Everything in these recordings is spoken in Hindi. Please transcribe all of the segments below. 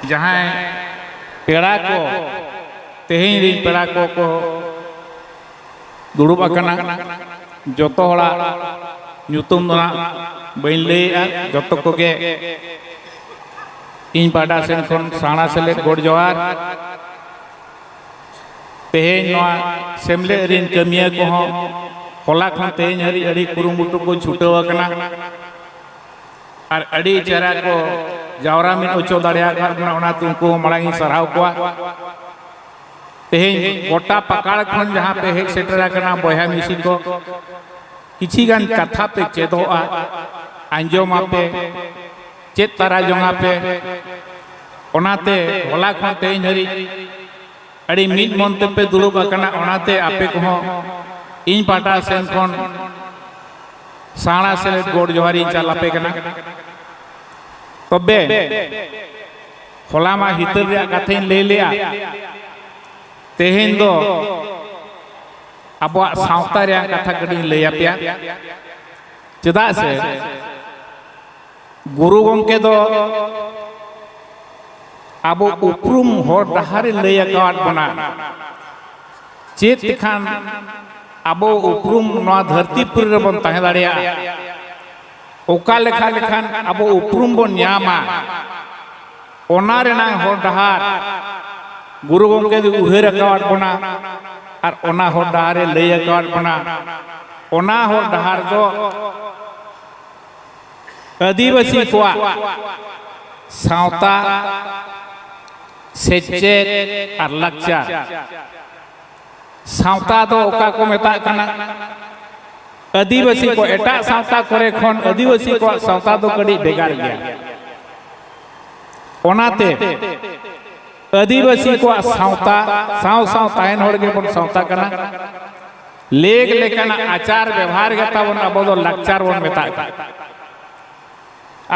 जहाँ पेड़ा को तेहें री पेड़ा को दुड़ुब अकना जोतो हड़ा ᱧᱩᱛᱩᱢ ᱫᱚ ᱵᱟᱹᱧ ᱞᱟᱹᱭᱮᱜᱼᱟ ᱡᱚᱛᱚ ᱠᱚᱜᱮ ᱤᱧ ᱯᱟᱦᱴᱟ ᱥᱮᱱ ᱠᱷᱚᱱ ᱥᱟᱬᱟ ᱥᱮᱞᱮᱫ ᱜᱚᱰ ᱡᱚᱦᱟᱨ ᱛᱮᱦᱮᱧ ᱱᱚᱣᱟ ᱥᱮᱢᱞᱮᱫ ᱨᱤᱱ ᱠᱟᱹᱢᱤᱭᱟᱹ ᱠᱚᱦᱚᱸ ᱦᱚᱞᱟ ᱠᱷᱚᱱ ᱛᱮᱦᱮᱧ ᱦᱟᱹᱨᱤᱡ ᱟᱹᱰᱤ ᱠᱩᱨᱩᱢᱩᱴᱩ ᱠᱚ ᱪᱷᱩᱴᱟᱹᱣ ᱟᱠᱟᱱᱟ ᱟᱨ ᱟᱹᱰᱤ ᱪᱮᱦᱨᱟ ᱠᱚ ᱡᱟᱣᱨᱟ ᱢᱤᱫ ᱦᱚᱪᱚ ᱫᱟᱲᱮᱭᱟᱠᱟᱫ ᱵᱚᱱᱟ ᱚᱱᱟᱛᱮ ᱩᱱᱠᱩ ᱢᱟᱲᱟᱝ ᱤᱧ ᱥᱟᱨᱦᱟᱣ ᱠᱚᱣᱟ ᱛᱮᱦᱮᱧ ᱜᱚᱴᱟ ᱯᱟᱠᱟᱲ ᱠᱷᱚᱱ ᱡᱟᱦᱟᱸ ᱯᱮ ᱦᱮᱡ ᱥᱮᱴᱮर आकना बयहा मिसी को किछि गान कथा पे चेदोआ आंजोमा पे चेत तारा जोंगा पे ओनाते होला खन तेइन हरि अड़ी मिद मनते पे दुड़ुब आकना ओनाते आपे को इन पाटा सेन खन साणा सेलेद गोड जोहारी चालापे कना तबे होला मा हितर रे कथाइन ले लिया तेहेन दो अबुआ सावता रे कथा कड़ी लैया पिया चेदा से गुरु गमके दो अबो उपरुम होर डहारे लैया काट बना चेत खान अबो उपरुम नवा धरती पुर रे बन ताहे दाड़िया ओका लेखा लेखान अबो उपरुम बन न्यामा ओना रेना होर डहार गुरु गमके दो उहेर काट बना और ओना होर डहारे लैया काट बना ओना होर डहार दो आदिवासी को सावता सेचेत और लक्चार सावता दो ओका को मेता कना आदिवासी को एटा सावता करे खन आदिवासी को सावता दो कड़ी बेगार गया ओनाते आदिवासी को सावता साव साव तायन होड़ के बन सावता कना लेग लेकना आचार व्यवहार गता बन अबो दो लक्चार बन मेता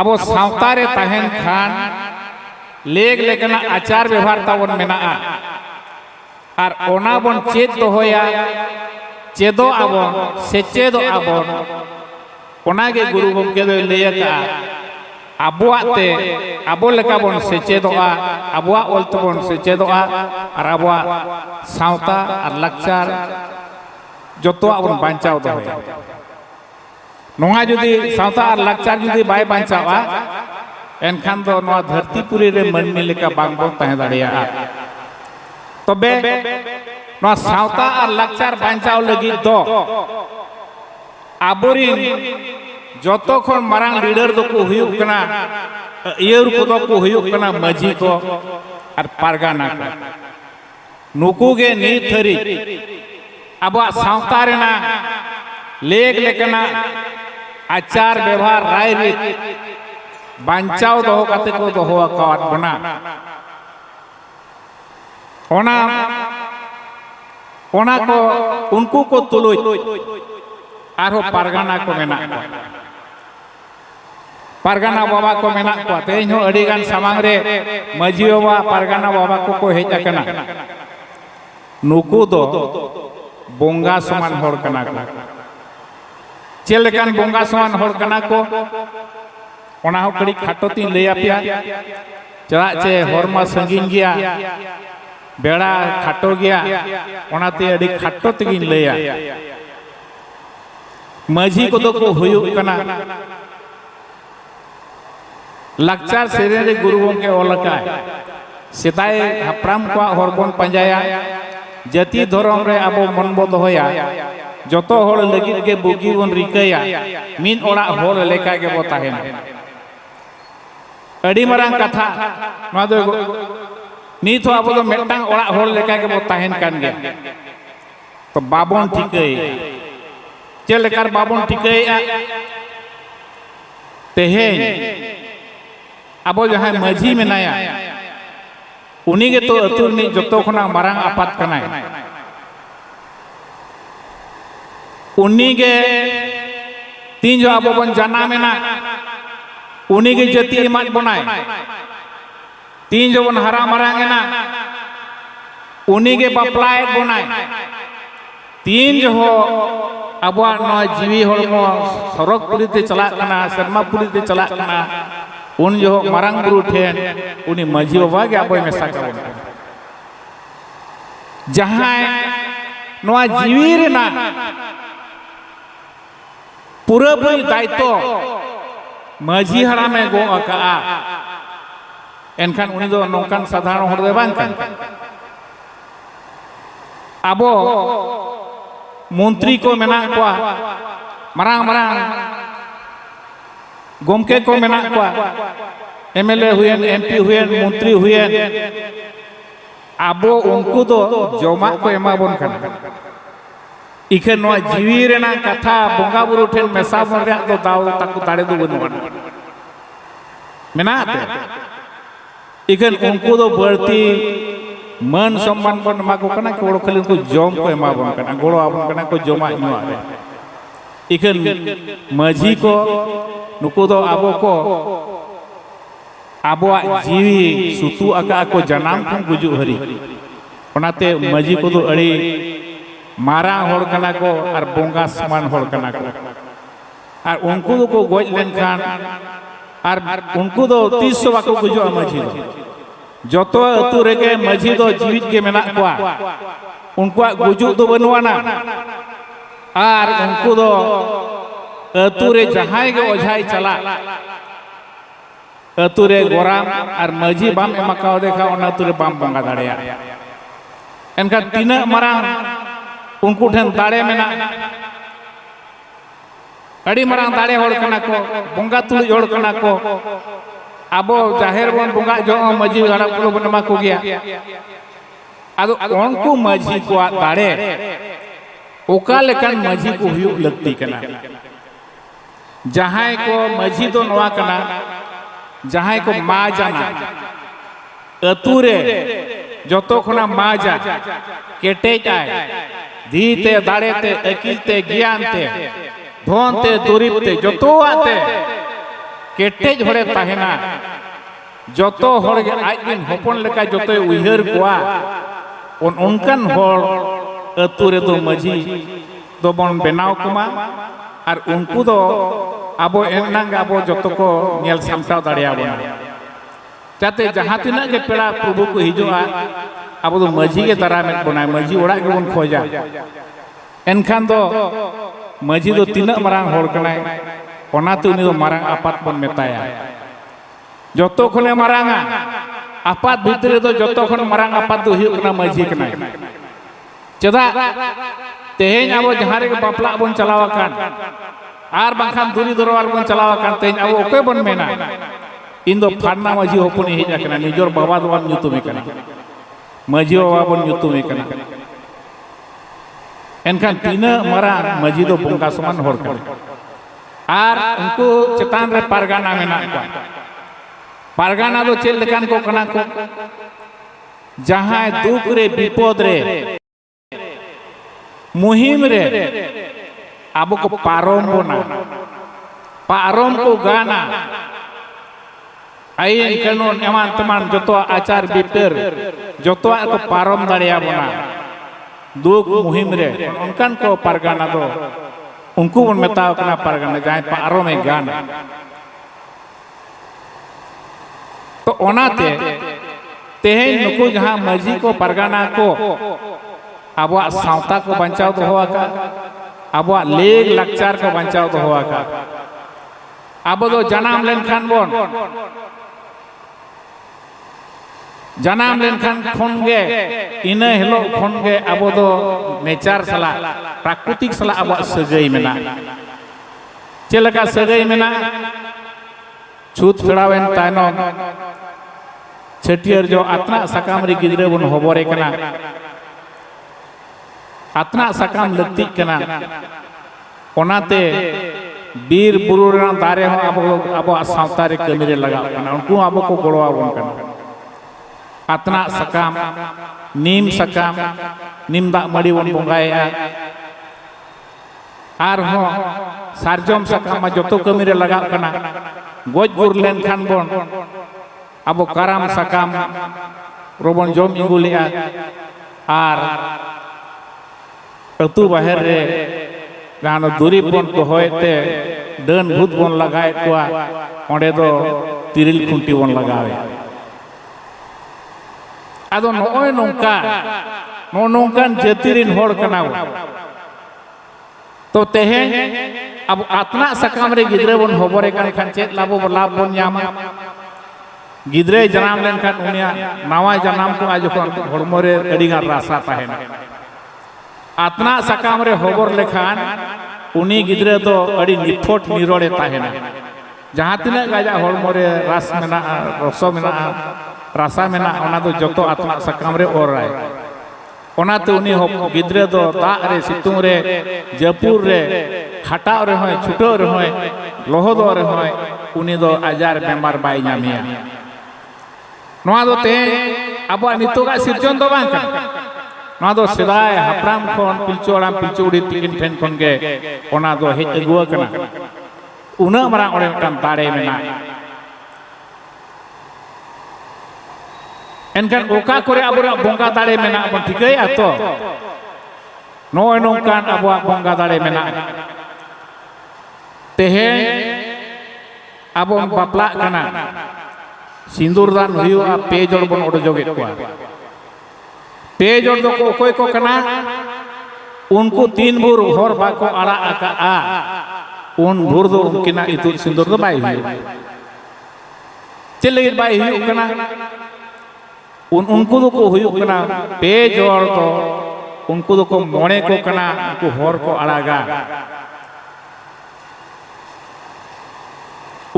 अबो सावता रे ताहेन खान लेग लेकना आचार व्यवहार ताबन मेना और ओना बन चेत तो होया चेदो आबन सेचेदो आबन ओना के गुरु गमके दो लैया का अबुआते अबो लेका बन सेचेदोआ अबुआ ओलते बन सेचेदोआ और अबुआ सावता और लक्चार जतो बन बांचाव दो होया नोंगा जुदी सावता और लक्चार जुदी बाय बांचावा एनखान दो नोआ धरती पुरी रे मनमी लेका बांग बन ताहे दाड़िया तबे नोआ सावता और लक्चार बांचाव लगी दो आबोरिन जतो खन मारांग लीडर दो को हुयुक कना इयर को दो को हुयुक कना मजी को और पारगाना को नुकु गे नी थरी अब सावता रेना लेग लेकना आचार व्यवहार राय रीत बांचाव दो कते को दो हो काट बना ओना को उनको को तुलुई आरो पारगाना को मेना पारगाना बाबा को मेना को तेज हो अड़ी गान सामांग रे मजी बाबा पारगाना बाबा को हेज आकना नुकु दो बोंगा समान होड़ कना को चेलकान बोंगा समान होड़ कना को ओना हो कड़ी खाटो तीन लैया पिया चला चे हरमा संगीन गया बेड़ा खाटो गया ओनाते अड़ी खाटो तगिन लैया मजी को दो को हुयुक कना लक्चार सेरे रे गुरु गमके ओलका सेताय हप्राम को हरबन पंजाया जाति धर्म रे अबो मन बो दोया जतो होड़ लगित के बुगी बन रिकया मिन ओड़ा होड़ लेका के बो ताहेना अड़ी मरांग कथा मा दो नीत हो अबो दो मेटांग ओड़ा होड़ लेका के बो ताहेन कान गया तो बाबन ठिकई चेलकार बाबन ठिकई तेहेन अबो जहां मजी मेनाया उनी के तो अतुर नि जतो खना मारांग आपात कनाय उनी के तीन जो अबो बन जाना मेना उनी के जति इमात बनाय तीन जो बन हरा मारांगेना उनी के बपलाय बनाय तीन जो हो अबुआ नय जीवी हरमो सरक पुरी ते चला कना शर्मा पुरी ते चला कना उन जो मारांग बुरु ठेन उनी माझी बाबा के आबो मेसा काबोन जहां नोआ जीवी रेना पूरा पूरी दायित्व माझी हरामे गो अका एनखान उनी दो नोंकान साधारण हर दे बांग कान आबो मंत्री को मेना कोआ मारांग मारांग गोमके को मेना कोआ एमएलए हुएन एमपी हुएन मंत्री हुएन आबो उनको दो जमा को एमा बोन काना इखे नोआ जीवी रेना कथा बोंगा बुरु ठेन मेसा बोन रे दो दाव ताकु दाड़े दो बनुआ मेना ते इखे उनको दो बढ़ती मन सम्मान बन मा को कना कोड़ो खाली उनको जम को एमा बोन काना गोड़ो आबोन काना को जमा नुआ रे इखे माझी को नुको दो आबो को आबोआ जीवी सुतु आका को जनाम खन गुजु हरी ओनाते माझी को दो अड़ी मारा होड़ कना को और बोंगा समान होड़ कना को और उनको दो को गोज लेन खान और उनको दो 300 बाको गुजु माझी दो जतो अतु रेगे माझी दो जीवित के मेना कोआ उनको गुजु दो बनुआना और उनको दो अतु रे जहां के ओझाई चला अतुरे गोराम और माझी बाम एमाकाव देखा ओना अतुरे बाम बोंगा दाड़ेया एनका तीना मारांग उनको ठेन दाड़े मेना अड़ी मारांग दाड़े होड़ कना को बोंगा तुली होड़ कना को आबो जाहेर बोन बोंगा जो माझी गाड़ा को बनमा को गया आदो उनको माझी को दाड़े ओका लेकन माझी को हुयु लगती कना जहां को माझी दो नवा कना जहां को मा जाना अतुरे जतो खना मा जा केटेज आए धीते दाड़ेते अकिलते ज्ञानते धोनते दुरीबते जतो आते केटेज होड़े ताहेना जतो होड़ गे आज दिन होपन लेका जतो उइहर कोआ उनकन होड़ अतुरे दो माझी दो बन बेनाव कुमा और उनको दो आबो एनांग आबो जतो को नेल सामटाव दाड़िया बना जाते जहां तिना के पेड़ा प्रभु को हिजुआ आबो दो माझी के दरा में बनाय माझी ओड़ा के बन खोजा एनखान दो माझी दो तिना मारांग होड़ कनाय ओनाते उनी दो मारांग आपात बन मेताया जतो खने मारांगा आपात भितरे दो जतो खन मारांग आपात दो हियो कना माझी कनाय चदा तेहेन आबो जहां रे बापला बन चलावा कान आर बाखान दूरी दरबार बन चलावा कान तेहेन आबो ओके बन मेना इन दो फाड़ना माझी होपन हेज आकना निजोर बाबा दो बन nyutum कना माझी बाबा बन nyutum कना एनखान तीना मारा माझी दो बोंगा समान होड़ कना आर उनको चेतान रे पारगाना मेना को पारगाना दो चेल लेकान को कना को जहां दुख रे विपद रे मुहिम रे आबो को पारोम बोना पारोम को गाना आइन कानून एमान तमान जतो आचार बितर जतो को पारोम दाड़िया बोना दुख मुहिम रे उनकान को पारगाना दो उनको बन मेताव कना पारगाना जाय पारोम में गाना तो ओनाते तेहेन नुको जहां माझी को पारगाना को आबो सावता को बचाव दो होआ का आबो लेग लक्चार को बचाव दो होआ का आबो दो जनाम लेन खान बोन जनाम लेन खान खनगे इना हेलो खनगे आबो दो नेचर सला प्राकृतिक सला आबो सगई मेना चेलका सगई मेना छूत फेड़ावेन तायनो छटियर जो आतना सकाम रे गिदरे बन होबरे कना आतना सकाम लगती कना ओनाते बीर बुरु रे दारे हो आबो आबो सावता रे कमी रे लगा कना उनको आबो को गोड़वा बन कना आतना सकाम नीम दा मड़ी बन बंगाया आर हो सारजम सकाम मा जतो कमी रे लगा कना गोज गुर लेन खान बन आबो काराम सकाम रोबन जम इंगुलिया आर अतु बाहर रे रानो दूरी बन दोहयते डन भूत बन लगाए कोआ ओंडे दो तिरिल खुंटी बन लगावे आदो नोय नोंकान जातिरिन होड़ कना तो तेहे अब आतना सकाम रे गिद्रे बन होबरे कान खान चेत लाभो लाभ बन ᱧᱟᱢᱟ गिद्रे जनाम लेन खान उनिया नावा जनाम को आज जखन हड़मो रे अडिगा रासा ताहेना आतना सकाम रे होबर लेखान उनी गिद्रे तो अड़ी निफोट निरोड़े ताहेना जहां तिना गाजा हड़मो रे रास मेना रसो मेना रासा मेना ओना दो जतो आतना सकाम रे ओराय ओनाते उनी गिद्रे दो दाग रे सितुंग रे जपुर रे खाटाव रे होय छुटो रे होय लोहदो रे होय उनी दो आजार बेमार बाय ᱧᱟᱢᱮᱭᱟ नोआ दो ते आबो नितोगा सिरजन दो बांग नोआ दो सेदाय हापराम खन पिलचोड़ाम पिलचोड़ी तिकिन ठेन खन गे ओना दो हेज अगुआ कना उना मारा ओरे मिटान दाड़े मेना एनखान ओका करे आबोरा बोंगा दाड़े मेना बन ठिकैया तो नोय नोंकान आबोआ बोंगा दाड़े मेना तेहे आबो बापला कना सिंदूर दान हुआ पे जोड़ बन ओडोगे पे जोड़ दो कोई को कना उनको 3 भूर होर बाको आड़ा आका उन भूर दो उनकिना इतु सिंदूर दो बाई हुई चले बाई हुई कना उनको दो को हुई कना पे जोड़ दो उनको दो को मोने को कना उनको होर को आड़ागा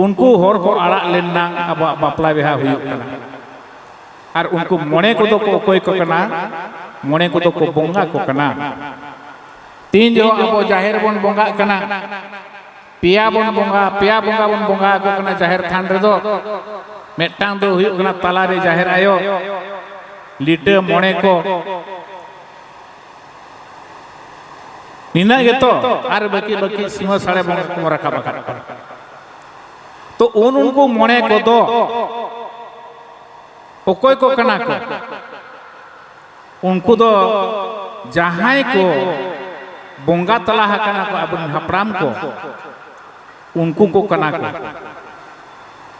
उनको होर को आड़ा लेना अब बापला बिहा हुई और उनको मोने को तो कोई को कना मोने को तो को बोंगा को कना 3 जो अब जाहिर बन बोंगा कना पिया बन बोंगा बन बोंगा को कना जाहिर थान रे दो मेटांग दो हुई कना तला रे जाहिर आयो लिटे मोने को निना गेतो आर बाकी सिंह साड़े बोंगा को रखा बका तो उनको मोने को दो ओकोय को कना को उनको दो जहां को बोंगा तला कना को अब हपराम को उनको को कना को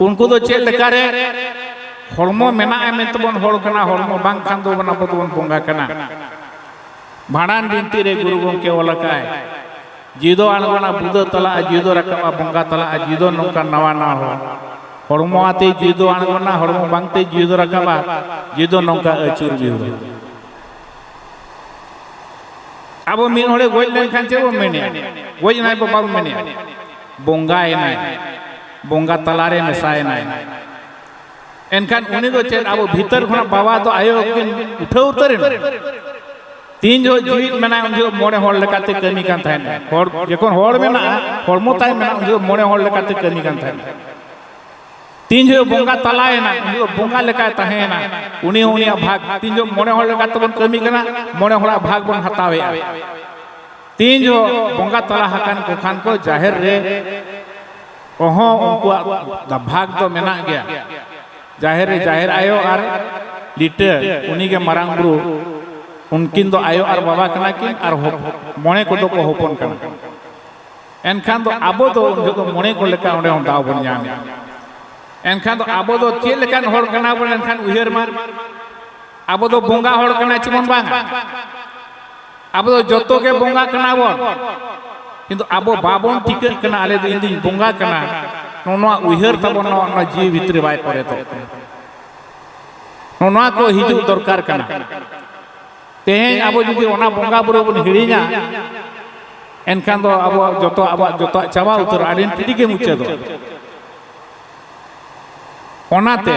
उनको दो चेल लेकारे हड़मो मेना में तबन होड़ कना हड़मो बांग खान दो बना बन बोंगा कना भाड़ान बिनती रे गुरु गोमके ओलकाय जीदो आणगोना बुदो तला जीदो रकबा बोंगा तला जीदो नौका नवा ना हो हड़मो आते जीदो आणगोना हड़मो बांगते जीदो रकबा जीदो नौका अचुर बिहुर अब मिन होड़े गोज लेन खान चेबो मेने गोज नाय बाबा मेने बोंगाय नाय बोंगा तला रे मेसाय नाय एनखान उनी दो चेद अब भीतर खना बाबा तो आयो किन उठो उतरे 3 जो जीवित मेना उन जो मोड़े होड़ लेकाते कमी कान थायन होड़ जेकोन होड़ मेना होड़मो ताय मेना उन जो मोड़े होड़ लेकाते कमी कान थायन 3 जो बोंगा तलाय ना उन जो बोंगा लेका ताहेना उनी भाग 3 जो मोड़े होड़ लेकाते बन कमी कना मोड़े होड़ा भाग बन हतावे 3 जो बोंगा तला हकान को खान को जाहिर रे ओहो उनको भाग तो मेना गया जाहिर आयो और लिटे उनी के मरांग बुरु उनकिन दो आयो और बाबा कना किन और मोने को दो को होपन कना एनखान दो आबो दो उन जो मोने को लेका ओंडे हम दाव बन ᱧᱟᱢ एनखान दो आबो दो चेल लेकान होड़ कना बन एनखान उहेर मार आबो दो बोंगा होड़ कना चिमन बांग आबो दो जतो के बोंगा कना बन किंतु आबो बाबन टिके कना आले दो इंदी बोंगा कना नोना उहेर तबन ना जीव भितरे बाय परे तो नोना को हिजु दरकार कना तेहे आबो जुदी ओना बोंगा बुरो बन हिड़िना एनखान दो आबो जतो चाबा उतर आडिन टिडी के मुचे दो ओनाते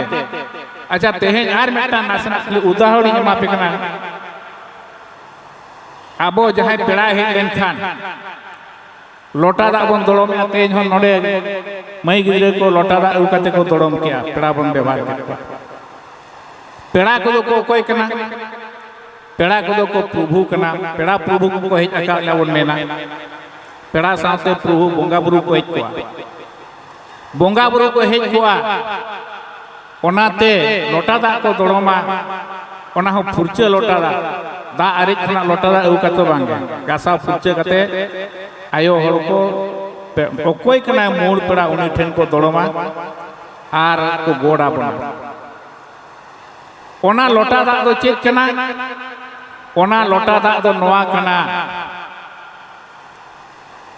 अच्छा तेहे आर मेटा नासना उदाहरण एमा पे कना आबो जहां पेड़ा हे एनखान लोटा दा बन दड़म तेज हन नोडे मई गिरे को लोटा दा उकाते को दड़म किया पेड़ा बन व्यवहार के पेड़ा को दो को कोई कना पेड़ा को को प्रभु कना पेड़ा प्रभु को हेज अका लावन मेना पेड़ा साथे प्रभु बोंगा बुरु को हेज कोआ बोंगा बुरु को हेज कोआ ओनाते लोटा दा को दड़मा ओना हो फुरचे लोटा दा आरे खना लोटा दा उकातो बांगे गासा फुरचे कते आयो हर को कोई कना मूल पेड़ा उनी ठेन को दड़मा आर को गोड़ा बना ओना लोटा दाग दो चेक कना ओना लोटा दाग दो नोआ कना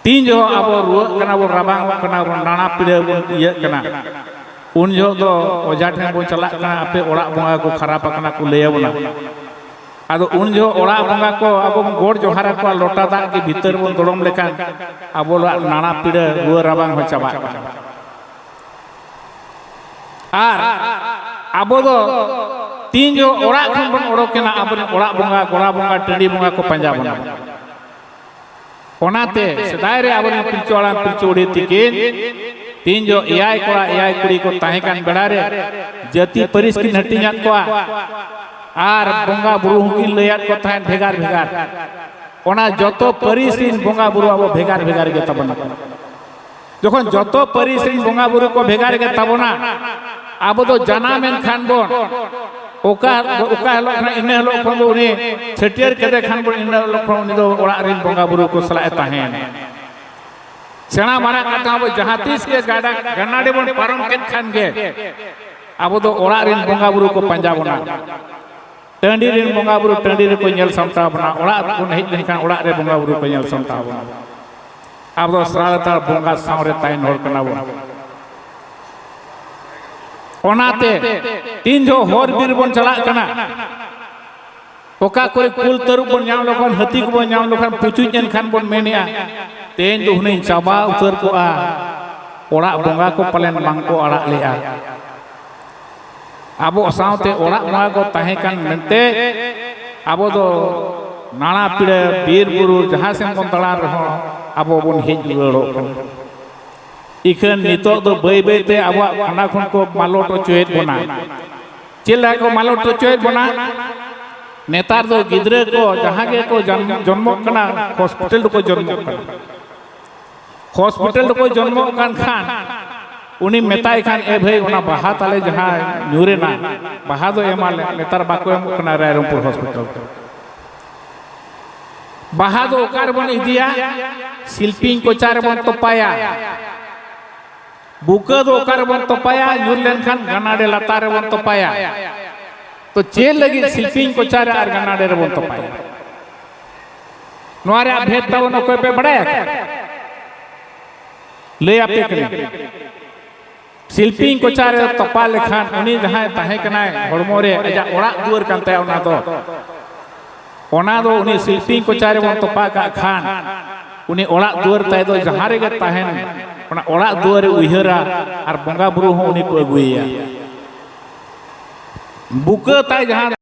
तीन जो अब रुआ कना वो रबांग कना वो नाना पीड़े वो ये कना उन जो दो ओझा ठेन बो चला कना अपे ओड़ा बंगा को खराब कना को ले बना आदो उन जो ओड़ा बंगा को अब गोड़ जोहारा को लोटा दाग के भीतर बो दोड़म लेकान अब नाना पीड़े रुआ रबांग हो चाबा आर अब दो तीन जो ओड़ा खन बन ओड़ोकेना अब ओड़ा बंगा गोड़ा बंगा टंडी बंगा को पंजा बना ओनाते सदाय रे अब पिलचोड़ा पिलचोड़ी तिकिन तीन जो एआई कोड़ा एआई कुड़ी को ताहेकान बेड़ा रे जाति परिस की हटियात को आर बंगा बुरु की लयात को ताहेन भेगार भेगार ओना जतो परिस बंगा बुरु अब भेगार भेगार गे तबना जखन जतो परिस बंगा बुरु को भेगार गे तबना अब तो जानाम एन खान बोन ओका हलो इन्ने हलो खन दो उनी छटियर केदे खान बोन इन्ने हलो खन उनी दो ओड़ा रिन बंगा बुरु को सला ताहेन सेना मारा कथा बो जहां तीस के गाडा गन्नाडे बोन पारम केन खान गे अब तो ओड़ा रिन बंगा बुरु को पंजा बना टंडी रिन बंगा बुरु टंडी रे को नेल समता बना ओड़ा को नहीं खान ओड़ा रे बंगा बुरु को नेल समता बना अब तो श्राद्ध बंगा सावरे ताइन होर कना बो ओनाते तीन जो होर बीर बन चला कना ओका कोई कुल तरुप बन नाम लोखन हाथी को बन नाम लोखन पुचु जन खान बन मेनिया तेन जो हुने चाबा उतर को आ ओड़ा बंगा को पलेन मांग को आड़ा लेआ अब सावते ओड़ा बंगा को ताहे कान मेनते अब दो नाना पीड़े बीर बुरु जहां से बन तड़ा रहो अब बन हेज रुवाड़ो कना इखन नितो दो बई बई ते अब खाना खन को मालोट चोएत बना चिल्ला को मालोट चोएत बना नेतार दो गिद्रे को जहां के को जन्मो कना हॉस्पिटल को जन्मो कना हॉस्पिटल को जन्मो कान खान उनी मेताय खान ए भाई ओना बाहा ताले जहां न्यूरे ना बाहा दो एमाले नेतार बाको एम कना रायरंगपुर हॉस्पिटल बाहा दो ओकार बन इदिया शिल्पिंग को चार बन तोपाया बुका दो ओकार बन तोपाया न्यूर लेनखान गनाडे लातार बन तोपाया तो चेल लगी शिल्पिंग को चार आर गनाडे रे बन तोपाया नोरे भेद तवन कोई पे बड़ाया ले आपे कने शिल्पिंग को चार तोपा लेखान उनी जहां ताहे कनाय हड़मो रे अजा ओड़ा दुआर कानते ओना दो उनी शिल्पिंग को चार बन तोपा का खान उनी ओड़ा दुआर ताय दो जहां रे ताहेन ओना ओड़ा दुआर उयहरा आर बंगा बुरु हो उनी को अगुइया बुका ताय जहां